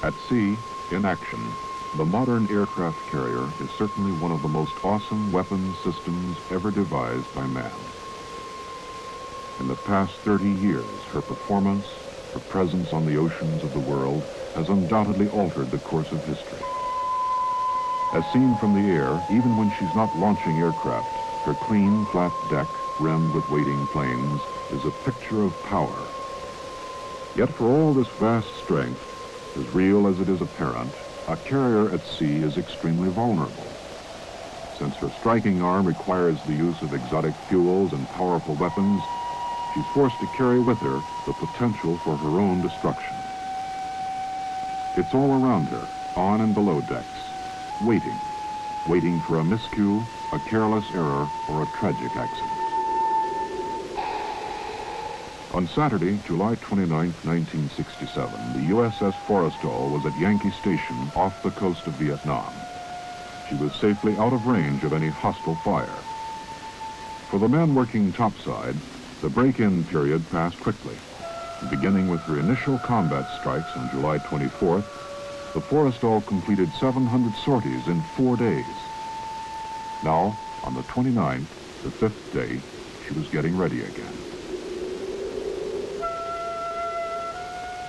At sea, in action, the modern aircraft carrier is certainly one of the most awesome weapons systems ever devised by man. In the past 30 years, her performance, her presence on the oceans of the world has undoubtedly altered the course of history. As seen from the air, even when she's not launching aircraft, her clean, flat deck, rimmed with waiting planes, is a picture of power. Yet for all this vast strength, as real as it is apparent, a carrier at sea is extremely vulnerable. Since her striking arm requires the use of exotic fuels and powerful weapons, she's forced to carry with her the potential for her own destruction. It's all around her, on and below decks, waiting for a miscue, a careless error, or a tragic accident. On Saturday, July 29, 1967, the USS Forrestal was at Yankee Station off the coast of Vietnam. She was safely out of range of any hostile fire. For the men working topside, the break-in period passed quickly. Beginning with her initial combat strikes on July 24th, the Forrestal completed 700 sorties in 4 days. Now, on the 29th, the 5th day, she was getting ready again.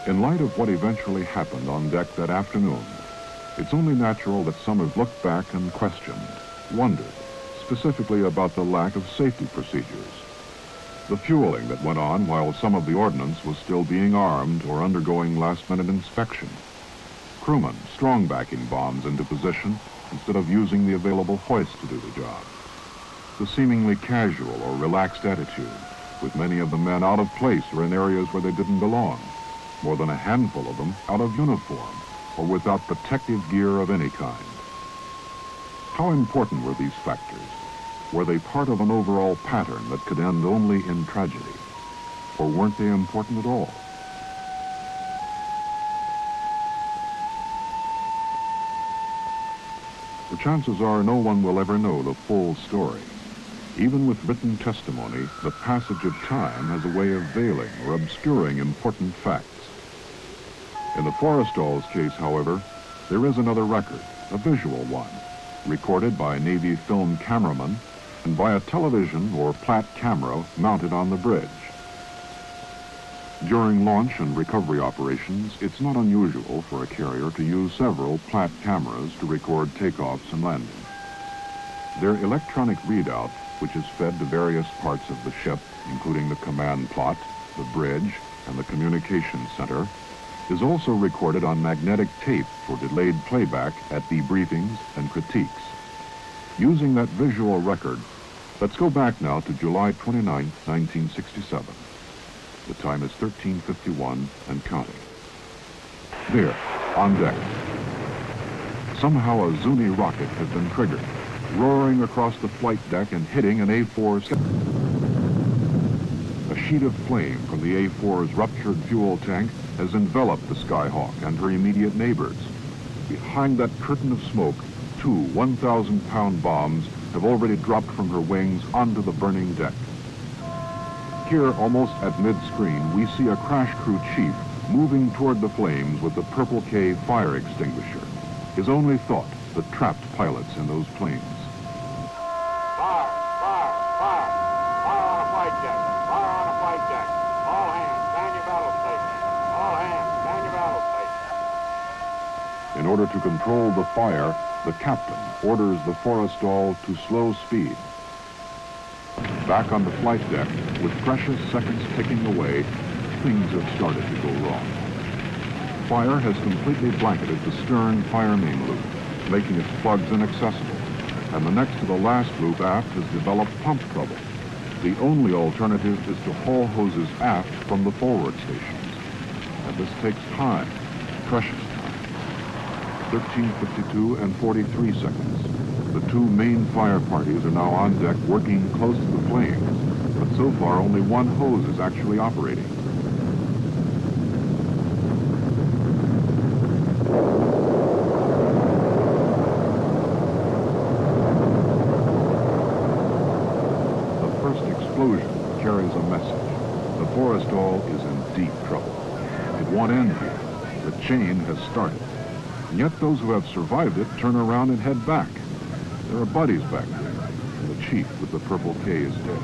In light of what eventually happened on deck that afternoon, it's only natural that some have looked back and questioned, wondered, specifically about the lack of safety procedures. The fueling that went on while some of the ordnance was still being armed or undergoing last-minute inspection. Crewmen strong-backing bombs into position instead of using the available hoist to do the job. The seemingly casual or relaxed attitude, with many of the men out of place or in areas where they didn't belong. More than a handful of them out of uniform or without protective gear of any kind. How important were these factors? Were they part of an overall pattern that could end only in tragedy? Or weren't they important at all? The chances are no one will ever know the full story. Even with written testimony, the passage of time has a way of veiling or obscuring important facts. In the Forrestal's case, however, there is another record, a visual one, recorded by Navy film cameramen and by a television or Platt camera mounted on the bridge. During launch and recovery operations, it's not unusual for a carrier to use several Platt cameras to record takeoffs and landings. Their electronic readout, which is fed to various parts of the ship, including the command plot, the bridge, and the communications center, is also recorded on magnetic tape for delayed playback at debriefings and critiques. Using that visual record, let's go back now to July 29, 1967. The time is 13:51 and counting. There, on deck. Somehow a Zuni rocket has been triggered, roaring across the flight deck and hitting an A-4 A sheet of flame from the A-4's ruptured fuel tank has enveloped the Skyhawk and her immediate neighbors. Behind that curtain of smoke, 2 1,000-pound bombs have already dropped from her wings onto the burning deck. Here, almost at mid-screen, we see a crash crew chief moving toward the flames with the Purple K fire extinguisher. His only thought, the trapped pilots in those planes. Fire! Fire! Fire! Fire on a flight deck! Fire on a flight deck! All hands, man your battle station! All hands, man your battle station! In order to control the fire, the captain orders the Forrestal to slow speed. Back on the flight deck, with precious seconds ticking away, things have started to go wrong. Fire has completely blanketed the stern fire main loop, making its plugs inaccessible, and the next to the last loop aft has developed pump trouble. The only alternative is to haul hoses aft from the forward stations, and this takes time, precious time. 13:52 and 43 seconds. The 2 main fire parties are now on deck working close to the flames, but so far only one hose is actually operating. The first explosion carries a message. The Forrestal is in deep trouble. It won't end here. The chain has started. And yet those who have survived it turn around and head back. There are buddies back there. And the chief with the purple K is dead.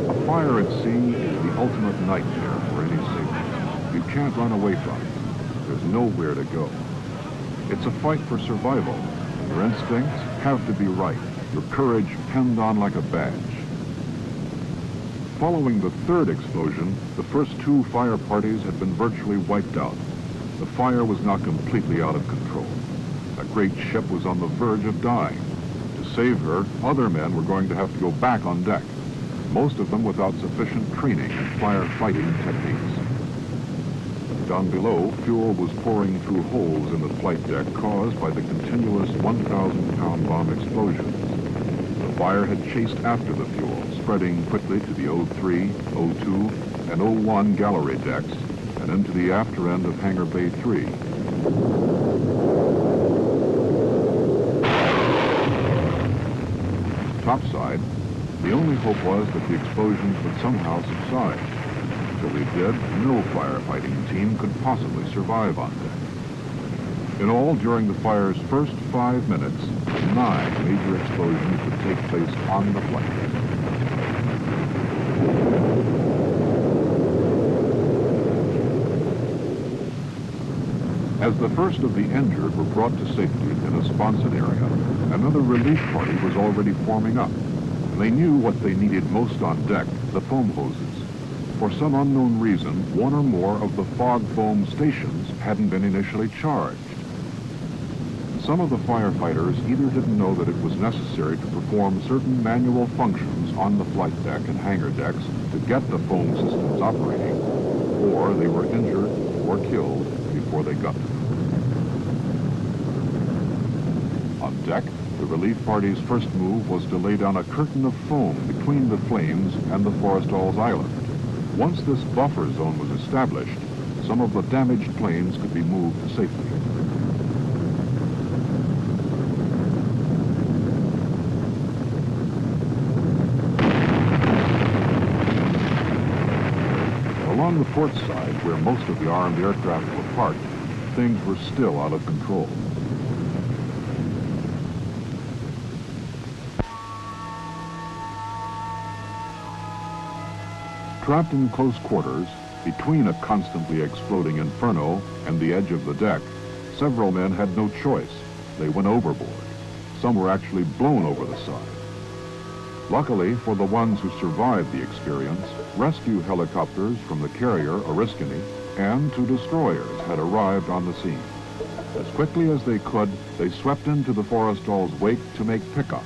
A fire at sea is the ultimate nightmare for any sailor. You can't run away from it. There's nowhere to go. It's a fight for survival. Your instincts have to be right. Your courage pinned on like a badge. Following the third explosion, the first two fire parties had been virtually wiped out. The fire was now completely out of control. A great ship was on the verge of dying. To save her, other men were going to have to go back on deck, most of them without sufficient training in firefighting techniques. Down below, fuel was pouring through holes in the flight deck caused by the continuous 1,000-pound bomb explosions. The fire had chased after the fuel, spreading quickly to the O3, O2, and O1 gallery decks and into the after end of Hangar Bay 3. Topside, the only hope was that the explosions would somehow subside. Until they did, no firefighting team could possibly survive on deck. In all, during the fire's first 5 minutes, 9 major explosions would take place on the flight deck. As the first of the injured were brought to safety in a sponson area, another relief party was already forming up. They knew what they needed most on deck, the foam hoses. For some unknown reason, one or more of the fog foam stations hadn't been initially charged. Some of the firefighters either didn't know that it was necessary to perform certain manual functions on the flight deck and hangar decks to get the foam systems operating, or they were injured or killed before they got to them. On deck, the relief party's first move was to lay down a curtain of foam between the flames and the Forrestal's island. Once this buffer zone was established, some of the damaged planes could be moved to safety. Along the port side, where most of the armed aircraft were parked, things were still out of control. Trapped in close quarters, between a constantly exploding inferno and the edge of the deck, several men had no choice. They went overboard. Some were actually blown over the side. Luckily for the ones who survived the experience, rescue helicopters from the carrier Oriskany and 2 destroyers had arrived on the scene. As quickly as they could, they swept into the Forrestal's wake to make pickups.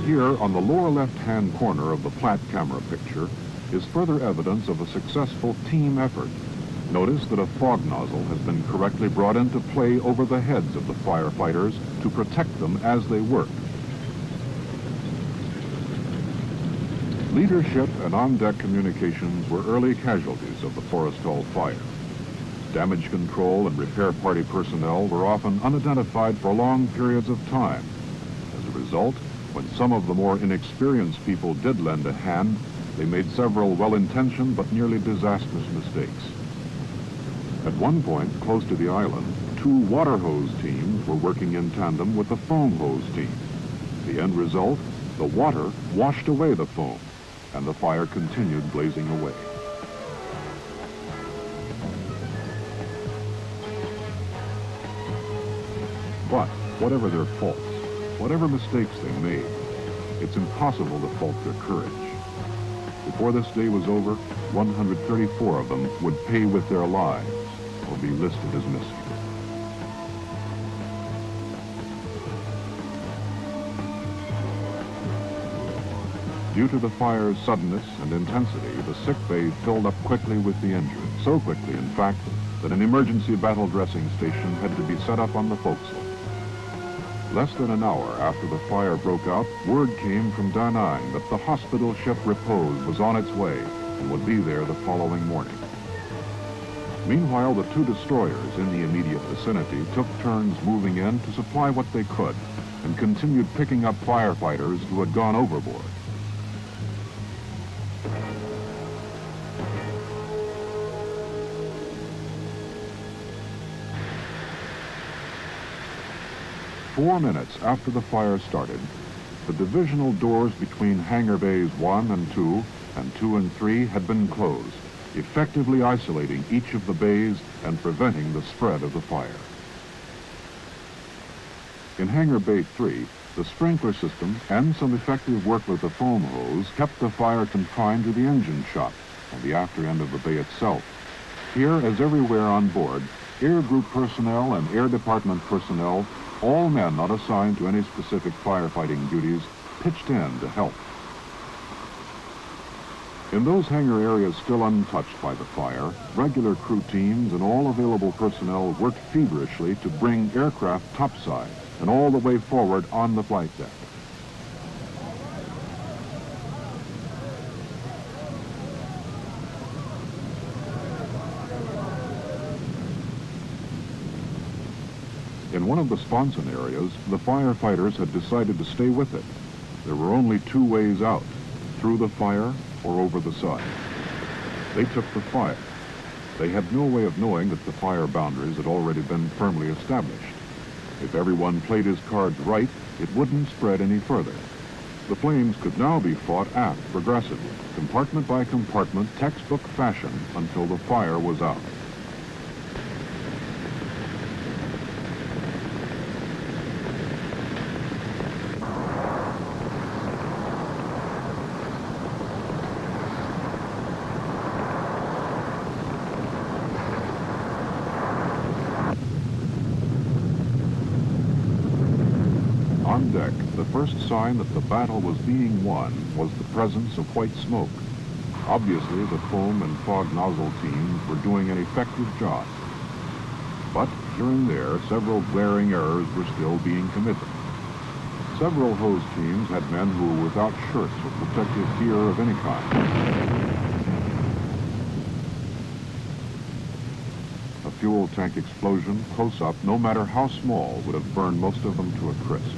Here, on the lower left-hand corner of the flat camera picture, is further evidence of a successful team effort. Notice that a fog nozzle has been correctly brought into play over the heads of the firefighters to protect them as they work. Leadership and on-deck communications were early casualties of the Forrestal fire. Damage control and repair party personnel were often unidentified for long periods of time. As a result, when some of the more inexperienced people did lend a hand, they made several well-intentioned but nearly disastrous mistakes. At one point, close to the island, 2 water hose teams were working in tandem with the foam hose team. The end result, the water washed away the foam, and the fire continued blazing away. But whatever their faults, whatever mistakes they made, it's impossible to fault their courage. Before this day was over, 134 of them would pay with their lives or be listed as missing. Due to the fire's suddenness and intensity, the sick bay filled up quickly with the injured. So quickly, in fact, that an emergency battle dressing station had to be set up on the forecastle. Less than an hour after the fire broke out, word came from Da Nang that the hospital ship Repose was on its way, and would be there the following morning. Meanwhile, the two destroyers in the immediate vicinity took turns moving in to supply what they could and continued picking up firefighters who had gone overboard. Four minutes after the fire started, the divisional doors between hangar bays 1 and 2 and 2 and 3 had been closed, effectively isolating each of the bays and preventing the spread of the fire. In hangar bay 3, the sprinkler system and some effective work with the foam hose kept the fire confined to the engine shop and the after end of the bay itself. Here, as everywhere on board, Air Group personnel and Air Department personnel, all men not assigned to any specific firefighting duties, pitched in to help. In those hangar areas still untouched by the fire, regular crew teams and all available personnel worked feverishly to bring aircraft topside and all the way forward on the flight deck. In one of the sponson areas, the firefighters had decided to stay with it. There were only two ways out, through the fire or over the side. They took the fire. They had no way of knowing that the fire boundaries had already been firmly established. If everyone played his cards right, it wouldn't spread any further. The flames could now be fought aft progressively, compartment by compartment, textbook fashion, until the fire was out. On deck, the first sign that the battle was being won was the presence of white smoke. Obviously, the foam and fog nozzle teams were doing an effective job. But here and there, several glaring errors were still being committed. Several hose teams had men who were without shirts or protective gear of any kind. A fuel tank explosion, close up, no matter how small, would have burned most of them to a crisp.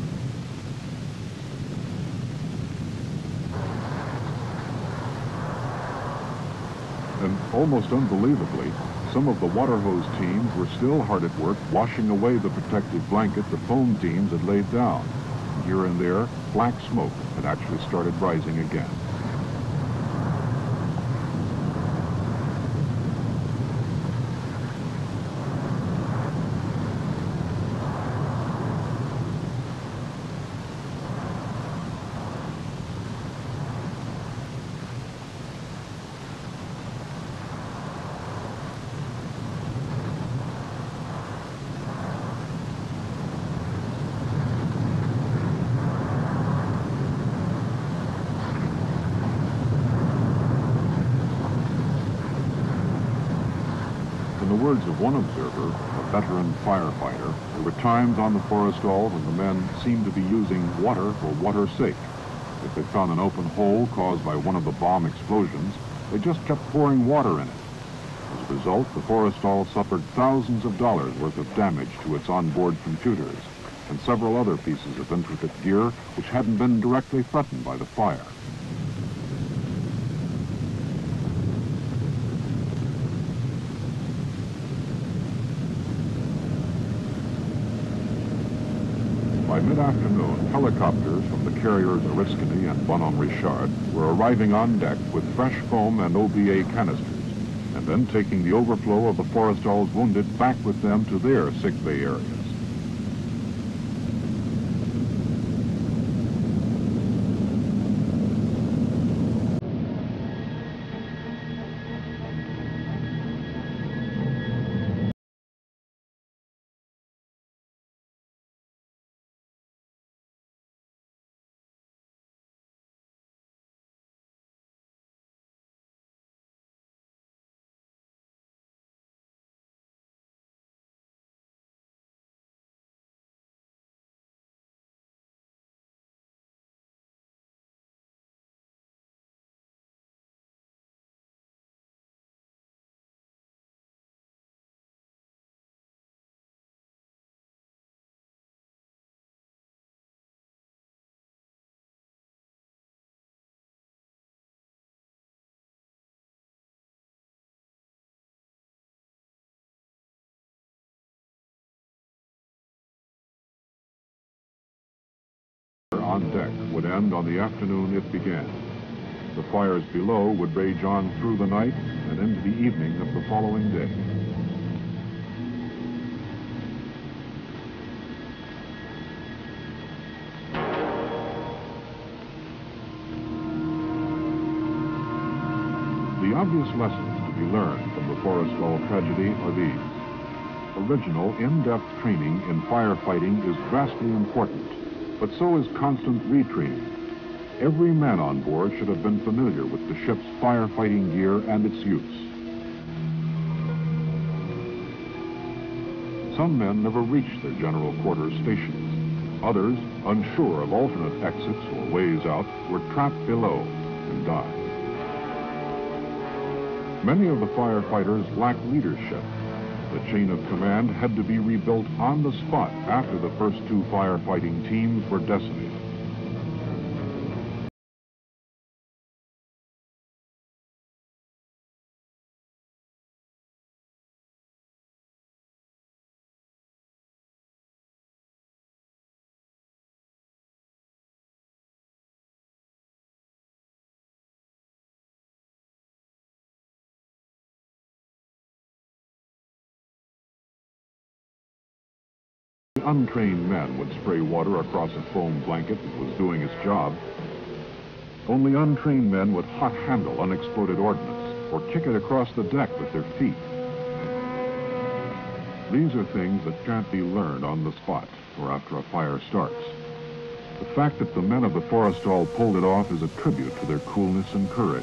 And almost unbelievably, some of the water hose teams were still hard at work washing away the protective blanket the foam teams had laid down. And here and there, black smoke had actually started rising again. In the words of one observer, a veteran firefighter, there were times on the Forrestal when the men seemed to be using water for water's sake. If they found an open hole caused by one of the bomb explosions, they just kept pouring water in it. As a result, the Forrestal suffered thousands of dollars worth of damage to its onboard computers and several other pieces of intricate gear which hadn't been directly threatened by the fire. By mid-afternoon, helicopters from the carriers Oriskany and Bonhomme Richard were arriving on deck with fresh foam and OBA canisters, and then taking the overflow of the Forrestal's wounded back with them to their sick bay areas. deck would end on the afternoon it began. The fires below would rage on through the night and into the evening of the following day. The obvious lessons to be learned from the Forrestal tragedy are these. Original, in-depth training in firefighting is vastly important, but so is constant retraining. Every man on board should have been familiar with the ship's firefighting gear and its use. Some men never reached their general quarters stations. Others, unsure of alternate exits or ways out, were trapped below and died. Many of the firefighters lacked leadership. The chain of command had to be rebuilt on the spot after the first two firefighting teams were decimated. Untrained men would spray water across a foam blanket that was doing its job. Only untrained men would hot handle unexploded ordnance or kick it across the deck with their feet. These are things that can't be learned on the spot or after a fire starts. The fact that the men of the Forrestal pulled it off is a tribute to their coolness and courage.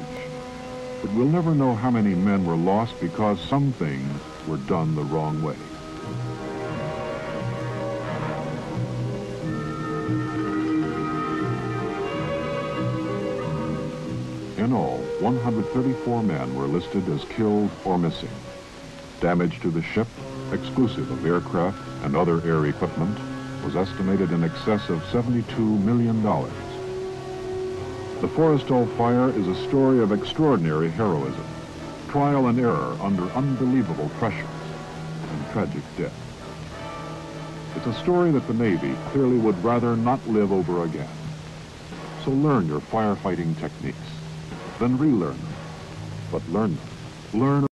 But we'll never know how many men were lost because some things were done the wrong way. In all, 134 men were listed as killed or missing. Damage to the ship, exclusive of aircraft and other air equipment, was estimated in excess of $72 million. The Forrestal fire is a story of extraordinary heroism, trial and error under unbelievable pressures, and tragic death. It's a story that the Navy clearly would rather not live over again. So learn your firefighting techniques. Then relearn them, but learn them. Learn